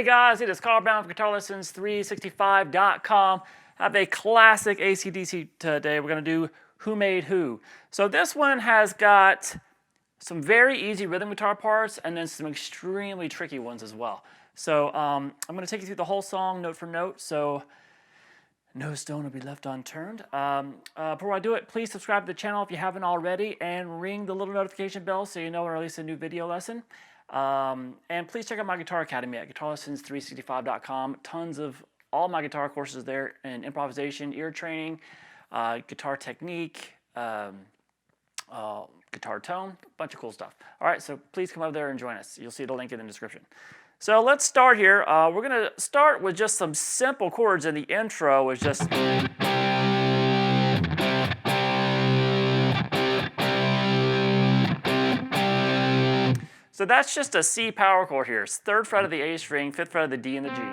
Hey guys, it is Carl Brown from GuitarLessons365.com. I have a classic AC/DC today. We're going to do Who Made Who. So this one has got some very easy rhythm guitar parts and then some extremely tricky ones as well. So I'm going to take you through the whole song note for note, so no stone will be left unturned. Before I do it, please subscribe to the channel if you haven't already and ring the little notification bell so you know when I release a new video lesson. And please check out my Guitar Academy at GuitarLessons365.com. Tons of all my guitar courses there in improvisation, ear training, guitar technique, guitar tone, a bunch of cool stuff. All right, so please come over there and join us. You'll see the link in the description. So let's start here. We're going to start with just some simple chords, and the intro is just... So that's just a C power chord here. It's 3rd fret of the A string, 5th fret of the D and the G.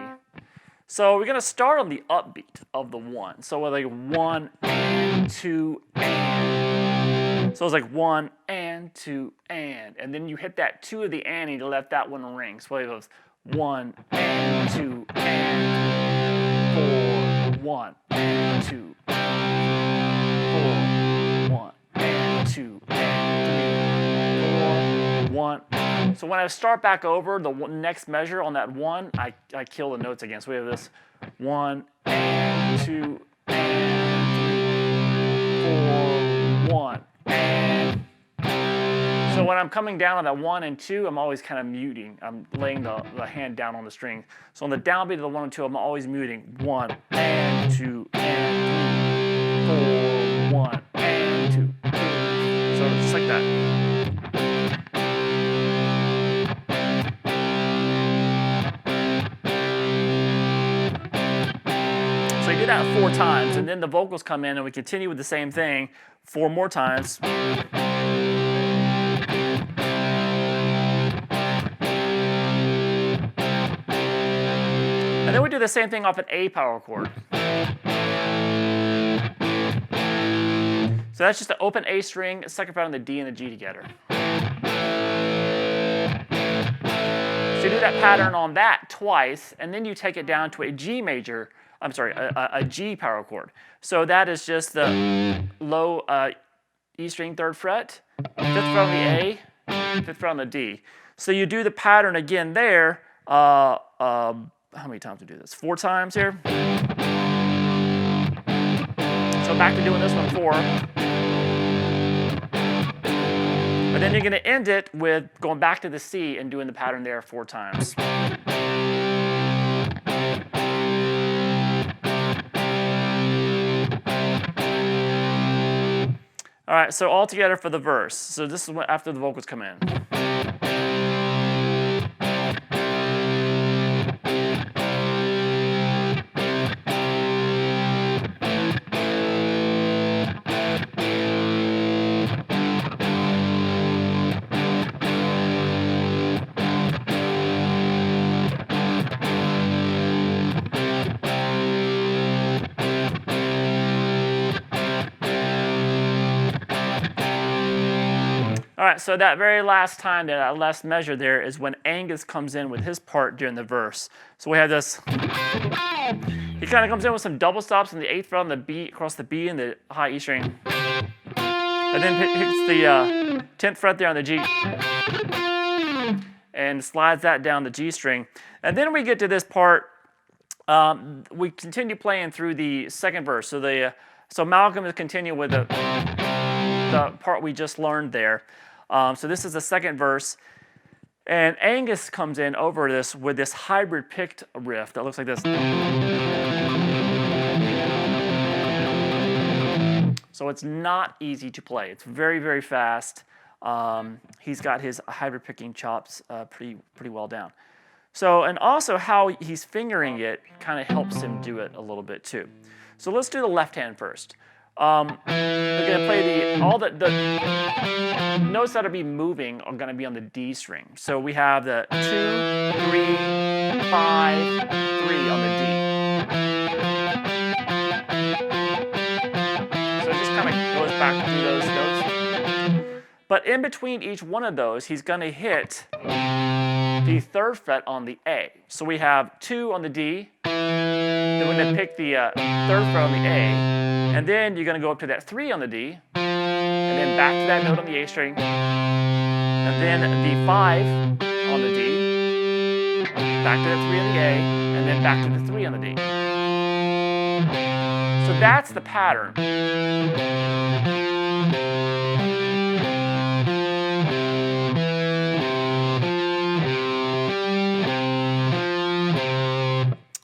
So we're going to start on the upbeat of the 1. So we're like 1 and 2 and. So it's like 1 and 2 and then you hit that 2 of the and to let that one ring. So it goes 1 and 2 and 4, 1 and 2 and 4, 1 and 2 and 3, 4, 1. So when I start back over the next measure on that 1, I kill the notes again. So we have this 1 and 2 and 3, 4, 1 and. So when I'm coming down on that 1 and 2, I'm always kind of muting. I'm laying the hand down on the string. So on the downbeat of the 1 and 2, I'm always muting 1 and 2 and 4, 1 and 2. So it's just like that. So you do that 4 times, and then the vocals come in, and we continue with the same thing 4 more times. And then we do the same thing off an A power chord. So that's just an open A string, 2nd fret on the D and the G together. So you do that pattern on that twice, and then you take it down to a G major. I'm sorry, a G power chord. So that is just the low E string 3rd fret, 5th fret on the A, 5th fret on the D. So you do the pattern again there. How many times do we do this? 4 times here. So back to doing this one 4. But then you're going to end it with going back to the C and doing the pattern there 4 times. All right, so all together for the verse. So this is after the vocals come in. All right, so that very last time, that last measure there is when Angus comes in with his part during the verse. So we have this. He kind of comes in with some double stops on the 8th fret on the B, across the B and the high E string. And then hits the 10th fret there on the G. And slides that down the G string. And then we get to this part. We continue playing through the 2nd verse. So Malcolm is continuing with the part we just learned there. So this is the 2nd verse, and Angus comes in over this with this hybrid picked riff that looks like this. So it's not easy to play. It's very, very fast. He's got his hybrid picking chops pretty well down. So, and also how he's fingering it kind of helps him do it a little bit too. So let's do the left hand first. We're going to play all the notes that are be moving are going to be on the D string. So we have the 2, 3, 5, 3 on the D. So it just kind of goes back through those notes. But in between each one of those, he's going to hit the 3rd fret on the A. So we have 2 on the D, then we're going to pick the 3rd fret on the A, and then you're going to go up to that 3 on the D, and then back to that note on the A string, and then the 5 on the D, back to the 3 on the A, and then back to the 3 on the D. So that's the pattern.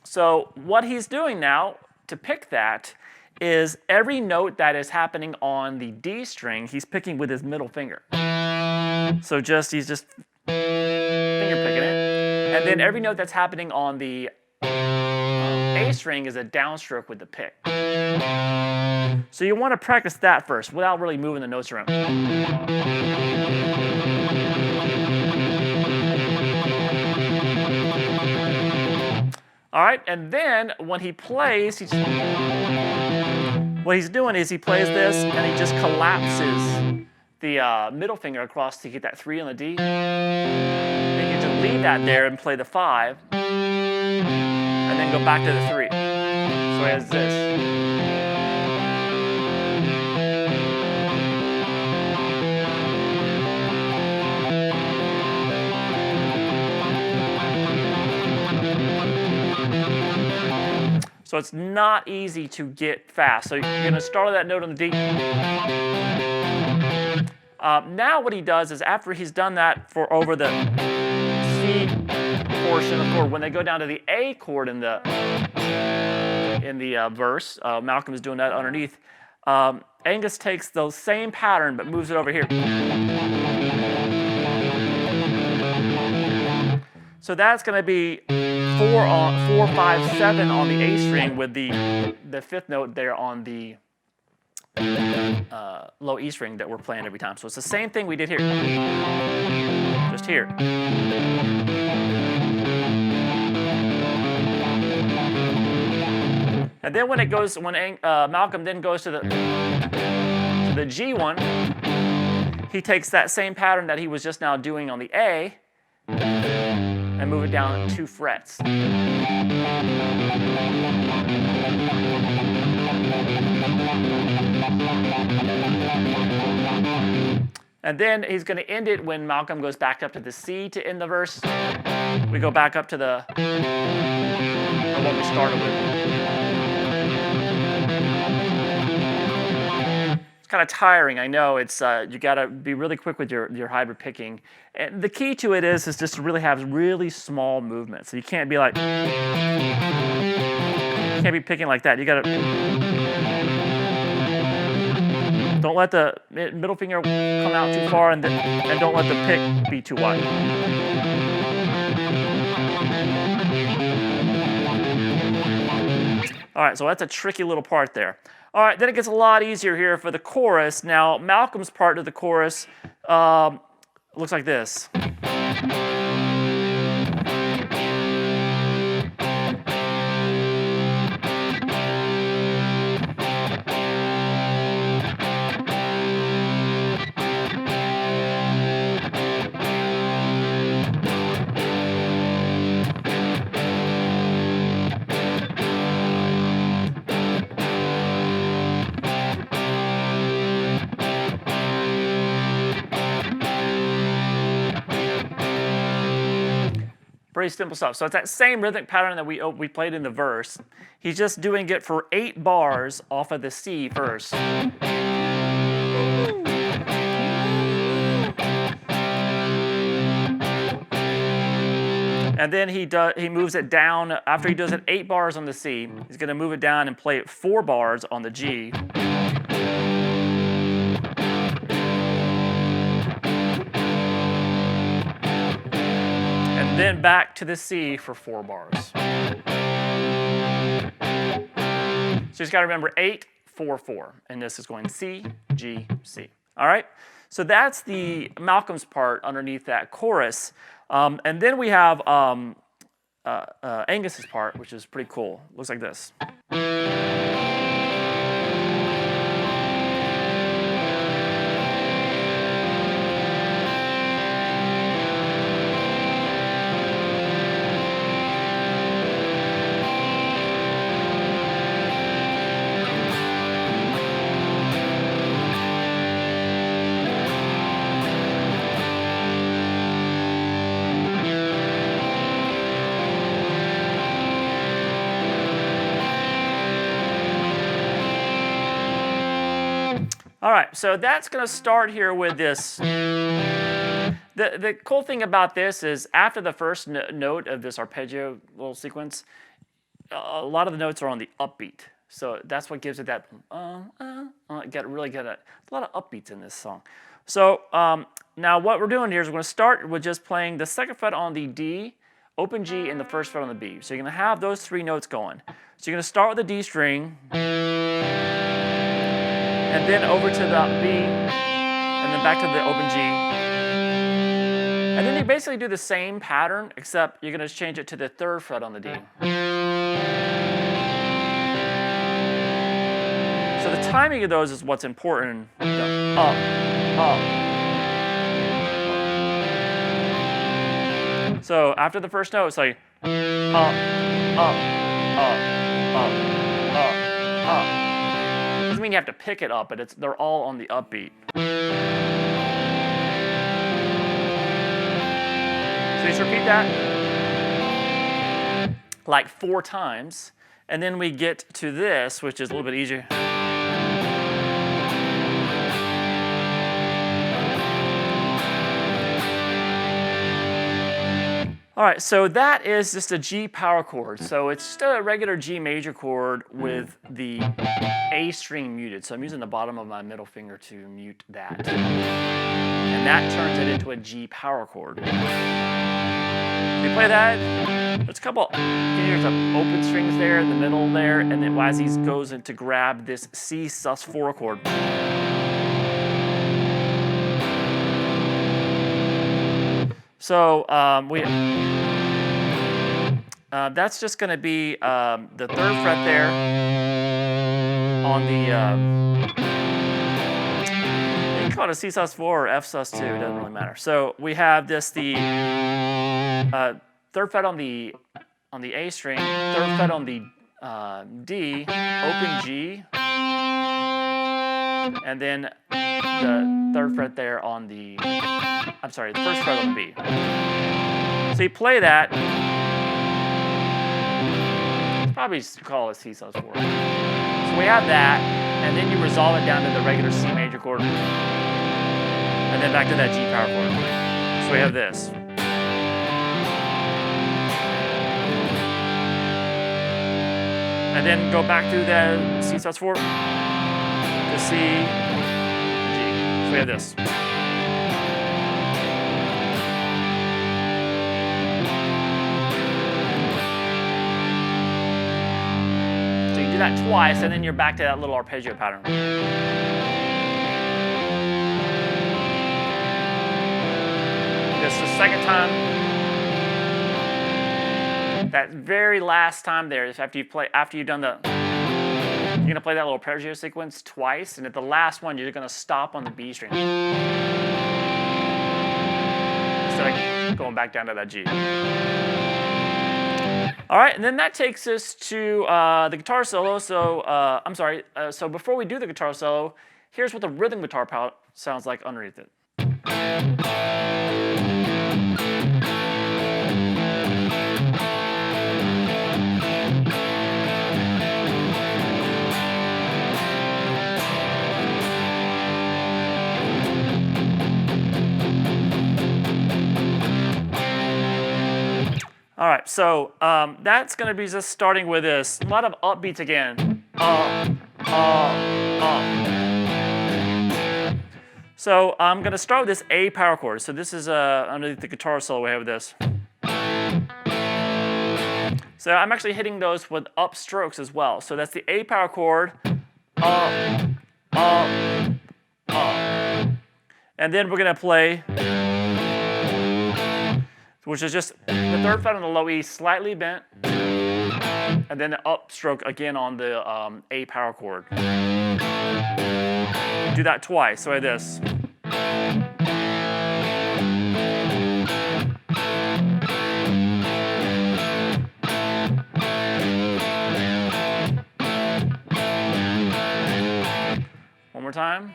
So what he's doing now to pick that is every note that is happening on the D string, he's picking with his middle finger. So he's just finger picking it. And then every note that's happening on the A string is a downstroke with the pick. So you want to practice that first without really moving the notes around. All right, and then when he plays, what he's doing is he plays this and he just collapses the middle finger across to get that 3 on the D. Then you just leave that there and play the 5, and then go back to the 3. So he has this. So it's not easy to get fast. So you're going to start on that note on the D. Now what he does is after he's done that for over the C portion of the chord, when they go down to the A chord in the verse, Malcolm is doing that underneath, Angus takes the same pattern but moves it over here. So that's going to be 4, 5, 7 on the A string with the 5th note there on the low E string that we're playing every time. So it's the same thing we did here, just here. And then when Malcolm then goes to the G one, he takes that same pattern that he was just now doing on the A and move it down 2 frets. And then he's going to end it when Malcolm goes back up to the C to end the verse. We go back up to the one we started with. It's kind of tiring, I know. It's you got to be really quick with your hybrid picking. And the key to it is just to really have really small movements. So you can't be like, picking like that. You got to, don't let the middle finger come out too far, and don't let the pick be too wide. All right, so that's a tricky little part there. All right, then it gets a lot easier here for the chorus. Now, Malcolm's part of the chorus looks like this. Pretty simple stuff. So it's that same rhythmic pattern that we played in the verse. He's just doing it for 8 bars off of the C first. And then he moves it down. After he does it 8 bars on the C, he's going to move it down and play it 4 bars on the G. And then back to the C for 4 bars. So you've got to remember 8, 4, 4. And this is going C, G, C. All right? So that's the Malcolm's part underneath that chorus. And then we have Angus's part, which is pretty cool. Looks like this. All right, so that's going to start here with this. The cool thing about this is after the first note of this arpeggio little sequence, a lot of the notes are on the upbeat. So that's what gives it that, really get a lot of upbeats in this song. So now what we're doing here is we're going to start with just playing the second fret on the D, open G, and the first fret on the B. So you're going to have those three notes going. So you're going to start with the D string, and then over to the B, and then back to the open G. And then you basically do the same pattern, except you're going to change it to the third fret on the D. So the timing of those is what's important. Up, up. So after the first note, it's like up, up, up, up, up, up. Doesn't mean you have to pick it up, but they're all on the upbeat. So just repeat that like 4 times, and then we get to this, which is a little bit easier. All right, so that is just a G power chord. So it's just a regular G major chord with the A string muted. So I'm using the bottom of my middle finger to mute that. And that turns it into a G power chord. If you play that, there's a couple, here's some open strings there in the middle there, and then as he goes in to grab this C sus4 chord. So that's just going to be the third fret there on the, you can call it a C sus4 or F sus2, it doesn't really matter. So we have this, the third fret on the A string, third fret on the D, open G, and then the third fret there on the, I'm sorry, the first fret on the B. So you play that, probably call it C sus4. So we have that, and then you resolve it down to the regular C major chord, and then back to that G power chord. So we have this. And then go back to the C sus4 to C, G. So we have this. Do that twice, and then you're back to that little arpeggio pattern. Just the second time. That very last time there is after you've done the, you're gonna play that little arpeggio sequence twice, and at the last one you're gonna stop on the B string instead of going back down to that G. All right, and then that takes us to the guitar solo. So, so before we do the guitar solo, here's what the rhythm guitar sounds like underneath it. All right, so that's going to be just starting with this. A lot of upbeats again. So I'm going to start with this A power chord. So this is underneath the guitar solo we have with this. So I'm actually hitting those with up strokes as well. So that's the A power chord. And then we're going to play, which is just the third fret on the low E slightly bent, and then the upstroke again on the A power chord. Do that twice, so like this. One more time.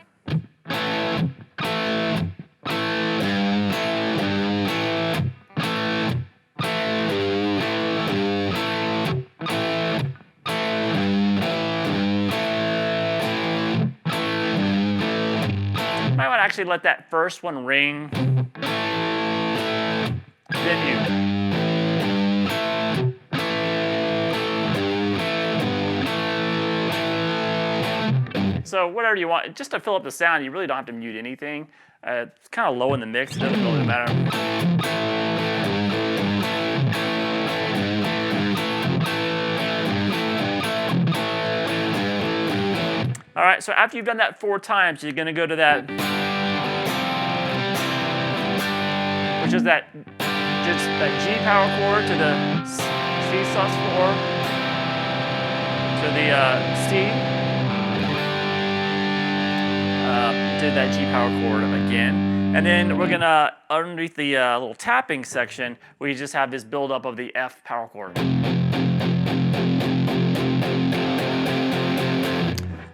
actually let that first one ring, then mute. So whatever you want, just to fill up the sound, you really don't have to mute anything. It's kind of low in the mix, it doesn't really matter. All right, so after you've done that 4 times, you're gonna go to that, which is that, just that G power chord to the C sus4, to the C, did that G power chord again. And then we're gonna, underneath the little tapping section, we just have this buildup of the F power chord.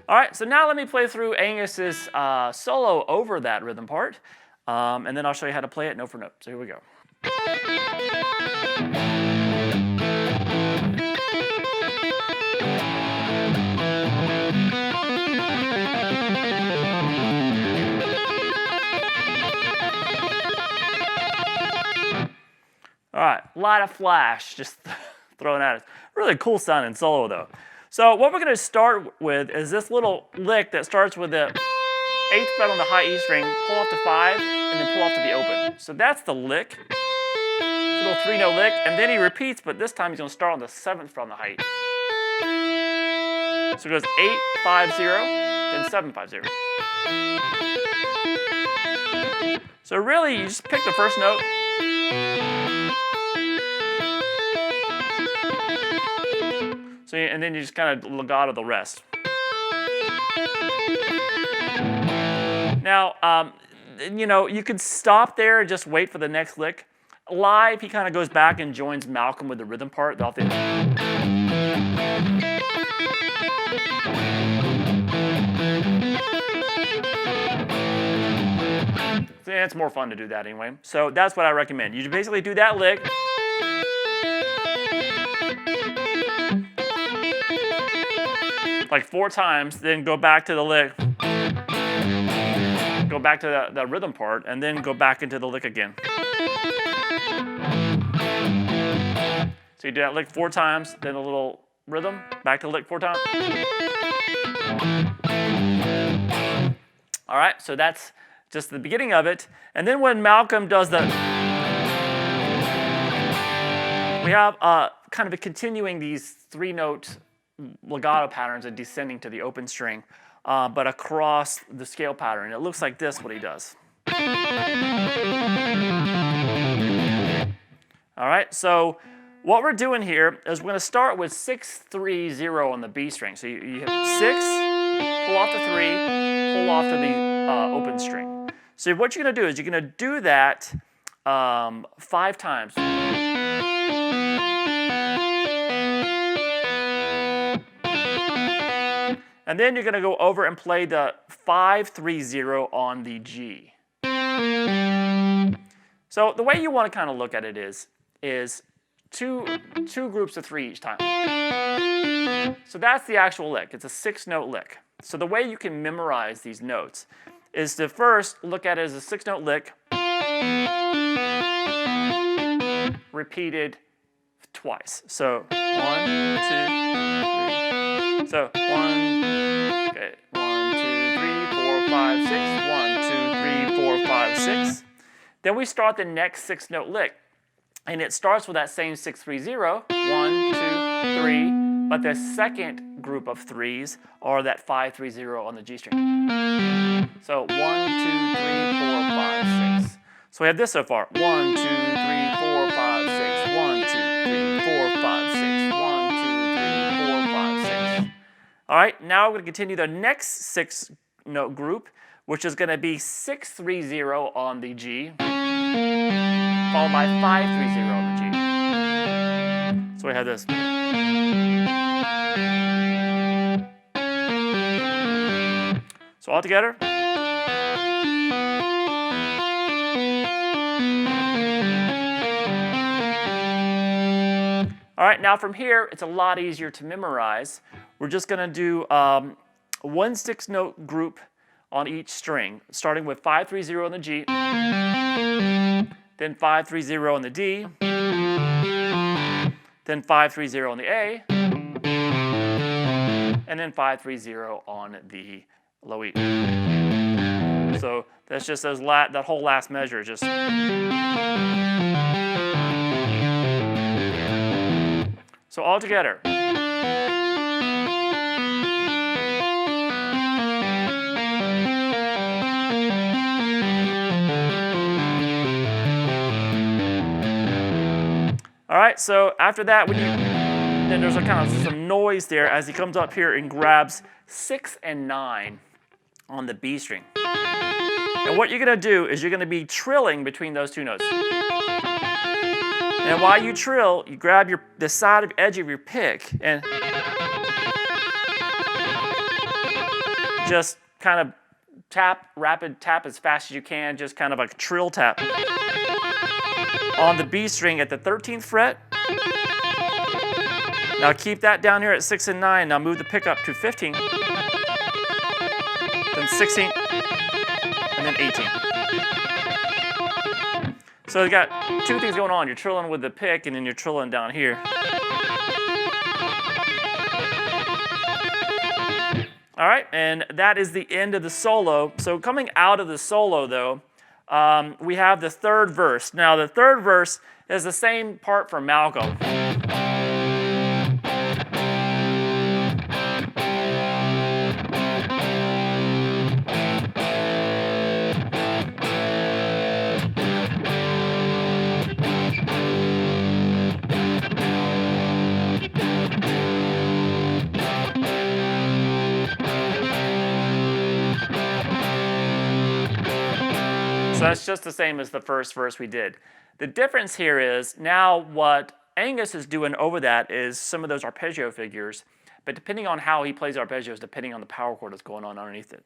All right, so now let me play through Angus's solo over that rhythm part, and then I'll show you how to play it note for note. So here we go. All right, a lot of flash just thrown at us. Really cool sounding solo though. So what we're going to start with is this little lick that starts with the 8th fret on the high E string, pull off to 5, and then pull off to the open. So that's the lick. It's a little 3-note lick, and then he repeats, but this time he's going to start on the 7th fret on the high E. So it goes 8, 5, 0, then 7, 5, 0. So really, you just pick the first note. So, and then you just kind of legato the rest. Now, you know, you could stop there and just wait for the next lick. Live, he kind of goes back and joins Malcolm with the rhythm part. So yeah, it's more fun to do that anyway. So that's what I recommend. You basically do that lick. Like 4 times, then go back to the lick, go back to the rhythm part, and then go back into the lick again. So you do that lick 4 times, then a little rhythm, back to the lick 4 times. All right, so that's just the beginning of it. And then when Malcolm does the, we have kind of continuing these 3-note legato patterns and descending to the open string, but across the scale pattern. It looks like this, what he does. All right, so what we're doing here is we're going to start with 6, 3, 0 on the B string. So you hit 6, pull off to 3, pull off to the open string. So what you're going to do is you're going to do that 5 times. And then you're going to go over and play the 5, 3, 0 on the G. So the way you want to kind of look at it is two groups of 3 each time. So that's the actual lick. It's a 6-note lick. So the way you can memorize these notes is to first look at it as a 6-note lick repeated twice. So 1, 2, 3. So 1, 2, 3, 4, 5, 6. 1, 2, 3, 4, 5, 6. Then we start the next 6-note lick. And it starts with that same 6, 3, 0. 1, 2, 3. But the second group of 3s are that 5, 3, 0 on the G string. So 1, 2, 3, 4, 5, 6. So we have this so far. 1, 2, 3, 4, 5, 6. 1, 2, 3, 4, 5, 6. 1, 2, 3, 4, 5, 6. All right, now we're going to continue the next 6-note group, which is going to be 6, 3, 0 on the G, followed by 5, 3, 0 on the G. So we have this. So all together. All right, now from here, it's a lot easier to memorize. We're just going to do one 6-note group on each string, starting with 5-3-0 on the G, then 5-3-0 on the D, then 5-3-0 on the A, and then 5-3-0 on the low E. So that's just that whole last measure is just. So all together. All right, so after that, then there's a kind of some noise there as he comes up here and grabs 6 and 9 on the B string. And what you're going to do is you're going to be trilling between those two notes. And while you trill, you grab the side of edge of your pick and just kind of rapid tap as fast as you can, just kind of a trill tap on the B string at the 13th fret. Now keep that down here at 6 and 9. Now move the pick up to 15, then 16, and then 18. So you got two things going on. You're trilling with the pick, and then you're trilling down here. All right, and that is the end of the solo. So coming out of the solo, though, we have the third verse. Now, the third verse is the same part for Malcolm. So that's just the same as the first verse we did. The difference here is now what Angus is doing over that is some of those arpeggio figures, but depending on how he plays arpeggios, depending on the power chord that's going on underneath it.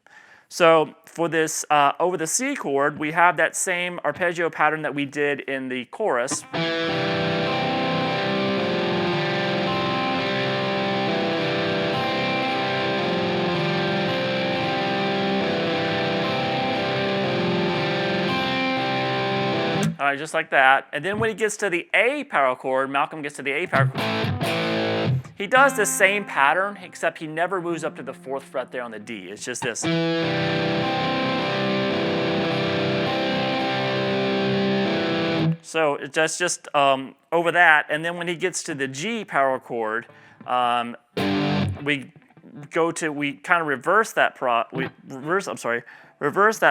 So for this, over the C chord, we have that same arpeggio pattern that we did in the chorus. All right, just like that. And then when he gets to the A power chord, Malcolm gets to the A power chord. He does the same pattern, except he never moves up to the 4th fret there on the D. It's just this. So it's just over that. And then when he gets to the G power chord, we kind of reverse that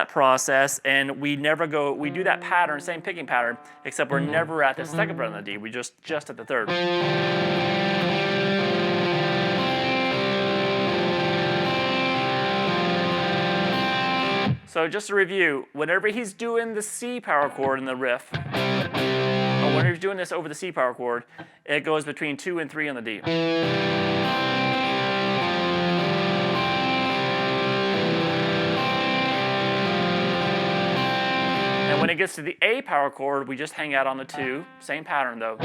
process, and we do that pattern, same picking pattern, except we're never at the 2nd fret on the D, we just at the 3rd. So just to review, whenever he's doing the C power chord in the riff, or whenever he's doing this over the C power chord, it goes between 2 and 3 on the D. And when it gets to the A power chord, we just hang out on the 2. Same pattern, though.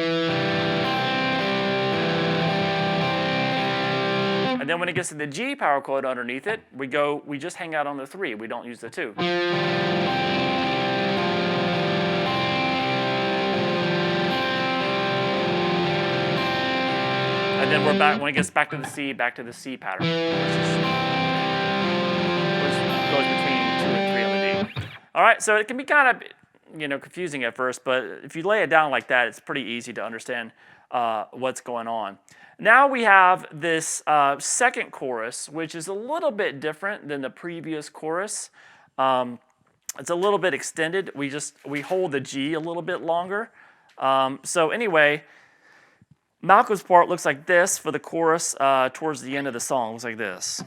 And then when it gets to the G power chord underneath it, we just hang out on the 3. We don't use the 2. And then we're back, when it gets back to the C pattern. Which goes between 2 and 3 on the D. All right, so it can be kind of, confusing at first, but if you lay it down like that, it's pretty easy to understand what's going on. Now we have this second chorus, which is a little bit different than the previous chorus. It's a little bit extended. We hold the G a little bit longer. So anyway, Malcolm's part looks like this for the chorus towards the end of the song. It looks like this.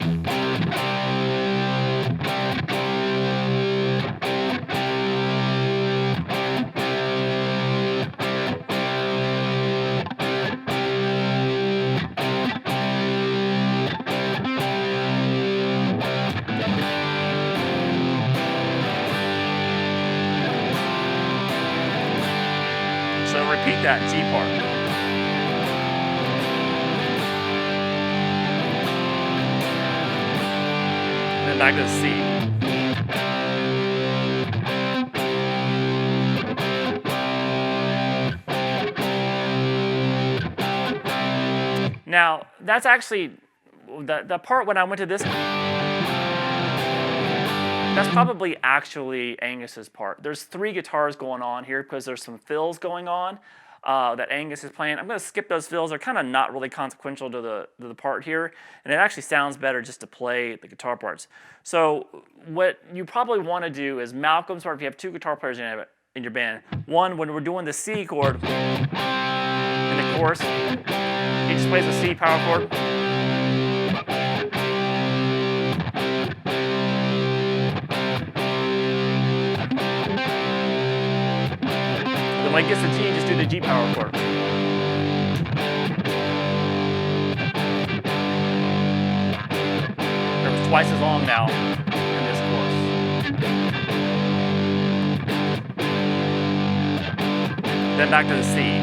So repeat that G part. And then back to the C. Now, that's actually, the part when I went to this, that's probably actually Angus's part. There's 3 guitars going on here because there's some fills going on that Angus is playing. I'm going to skip those fills. They're kind of not really consequential to the part here, and it actually sounds better just to play the guitar parts. So what you probably want to do is Malcolm's part, if you have 2 guitar players in your band. One, when we're doing the C chord in the chorus, he just plays the C power chord. When it gets to G, just do the G power chord. It was twice as long now in this chorus. Then back to the C.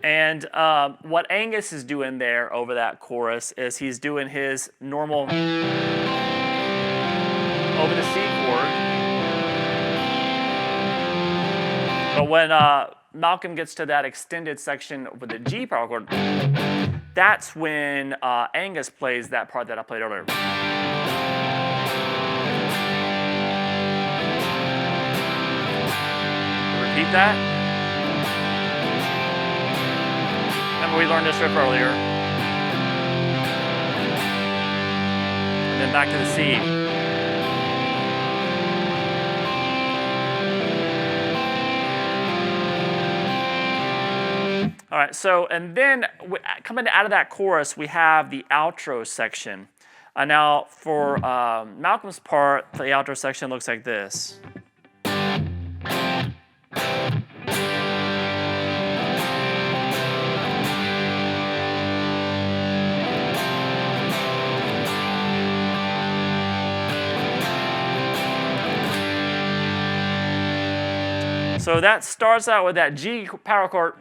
And what Angus is doing there over that chorus is he's doing his normal over the C chord. But when Malcolm gets to that extended section with the G power chord, that's when Angus plays that part that I played earlier. Repeat that. Remember we learned this riff earlier. And then back to the C. All right, so, and then coming out of that chorus, we have the outro section. Now, for Malcolm's part, the outro section looks like this. So that starts out with that G power chord.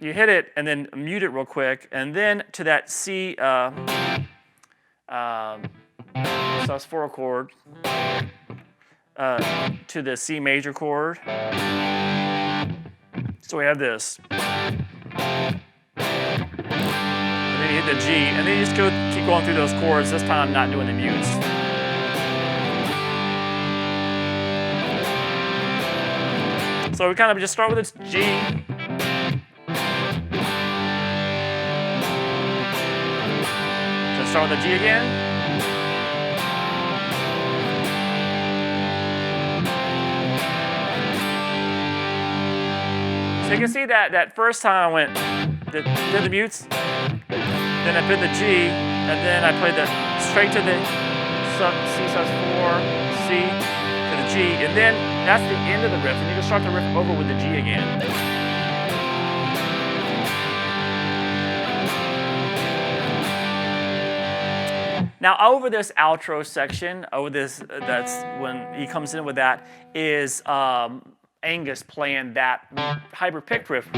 You hit it and then mute it real quick, and then to that C sus4 chord, to the C major chord. So we have this. And then you hit the G, and then you just keep going through those chords. This time I'm not doing the mutes. So we kind of just start with this G. So start with the G again. So you can see that first time I went, did the mutes, then I put the G, and then I played straight to the C sus4, C, to the G, and then that's the end of the riff, and you can start the riff over with the G again. Now over this outro section, that's when he comes in with that, is Angus playing that hybrid pick riff.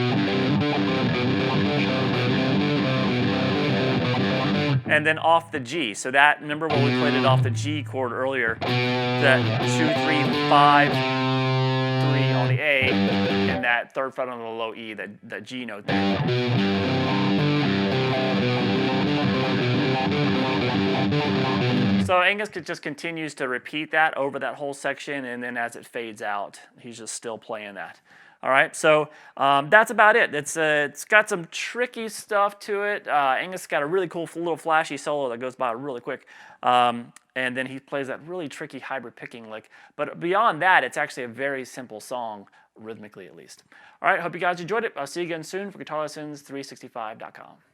And then off the G. So that, remember when we played it off the G chord earlier, that 2, 3, 5, 3 on the A, and that third fret on the low E, that G note there. So Angus just continues to repeat that over that whole section, and then as it fades out, he's just still playing that. All right, so that's about it. It's got some tricky stuff to it. Angus got a really cool little flashy solo that goes by really quick. And then he plays that really tricky hybrid picking lick. But beyond that, it's actually a very simple song, rhythmically at least. All right, hope you guys enjoyed it. I'll see you again soon for GuitarLessons365.com.